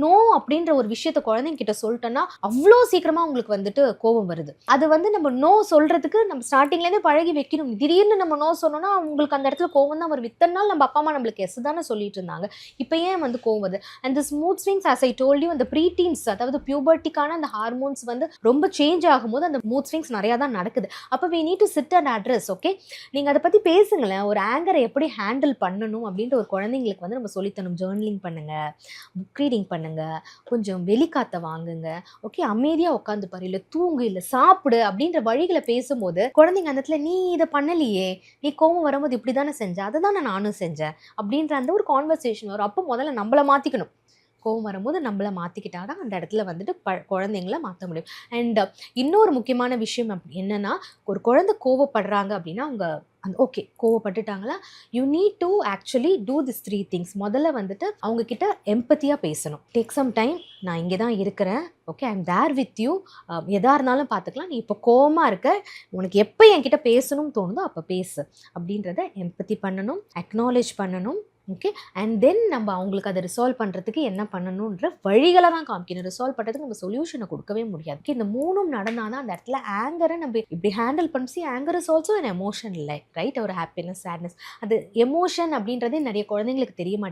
No அப்படின்ற ஒரு விஷயத்த குழந்தைங்க கிட்ட சொல்லிட்டோம்னா அவ்வளோ சீக்கிரமா உங்களுக்கு வந்துட்டு கோபம் வருது. அது வந்து நம்ம நோ சொல்றதுக்கு நம்ம ஸ்டார்டிங்ல இருந்தே பழகி வைக்கணும். திடீர்னு நம்ம நோ சொன்னோம்னா உங்களுக்கு அந்த இடத்துல கோவம் தான் வரும். இத்தனை நாள் நம்ம அப்பா அம்மா நம்மளுக்கு எஸ் தானே சொல்லிட்டு இருந்தாங்க. இப்போ ஏன் வந்து கோவம் வருது? And this mood swings as I told you, அந்த ப்ரீடீன்ஸ் அதாவது பியூபர்ட்டிக்கான அந்த ஹார்மோன்ஸ் வந்து ரொம்ப சேஞ்ச் ஆகும்போது அந்த மூட் ஸ்விங்ஸ் நிறையா தான் நடக்குது. அப்போ we need to sit and address. Okay, நீங்க அதை பத்தி பேசுங்களேன். ஒரு ஆங்கரை எப்படி ஹேண்டில் பண்ணணும் அப்படின்ற ஒரு குழந்தைங்களுக்கு வந்து நம்ம சொல்லித்தரணும். ஜேர்னலிங் பண்ணுங்க, புக் ரீடிங் பண்ணுங்க, கொஞ்சம் வெளிக்காத்த வாங்குங்க, ஓகே, அமைதியா உட்காந்து பாரு, இல்ல தூங்கு, இல்ல சாப்பிடு அப்படின்ற வழிகளை பேசும்போது குழந்தைங்க அந்த இடத்துல நீ இதை பண்ணலையே, நீ கோவம் வரும்போது இப்படி தானே செஞ்ச, அதை தானே நானும் செஞ்சேன் அப்படின்ற அந்த ஒரு கான்வர்சேஷன் வரும். அப்போ முதல்ல நம்மளை மாத்திக்கணும். கோவம் வரும்போது நம்மள மாத்திக்கிட்டா தான் அந்த இடத்துல வந்துட்டு குழந்தைங்கள மாற்ற முடியும். அண்ட் இன்னொரு முக்கியமான விஷயம் என்னன்னா, ஒரு குழந்தை கோவப்படுறாங்க அப்படின்னா அவங்க ஓகே கோவப்பட்டுட்டாங்களா, you need to actually do this 3 things. முதல்ல வந்துட்டு அவங்க கிட்ட எம்பத்தியாக பேசணும். டேக் சம் டைம், நான் இங்கே தான் இருக்கிறேன், okay, I am there with you, எதாக இருந்தாலும் பார்த்துக்கலாம், நீ இப்போ கோவமாக இருக்க, உனக்கு எப்போ என்கிட்ட பேசணும்னு தோணுதோ அப்போ பேசு அப்படின்றத எம்பத்தி பண்ணணும், அக்னாலேஜ் பண்ணணும். ஓகே, அண்ட் தென் நம்ம அவங்களுக்கு அதை ரிசால்வ் பண்ணுறதுக்கு என்ன பண்ணணுன்ற வழிகளை தான் காமிக்கணும். ரிசால்வ் பண்ணுறதுக்கு நம்ம சொல்யூஷனை கொடுக்கவே முடியாது. ஓகே, இந்த மூணும் நடந்தானா அந்த இடத்துல ஆங்கரை நம்ம இப்படி ஹேண்டில் பண்ணி, anger is also an emotion இல்லை, ரைட்? ஒரு ஹாப்பினஸ், சேட்னஸ், அது எமோஷன் அப்படின்றதே நிறைய குழந்தைங்களுக்கு தெரிய மாட்டேங்குது.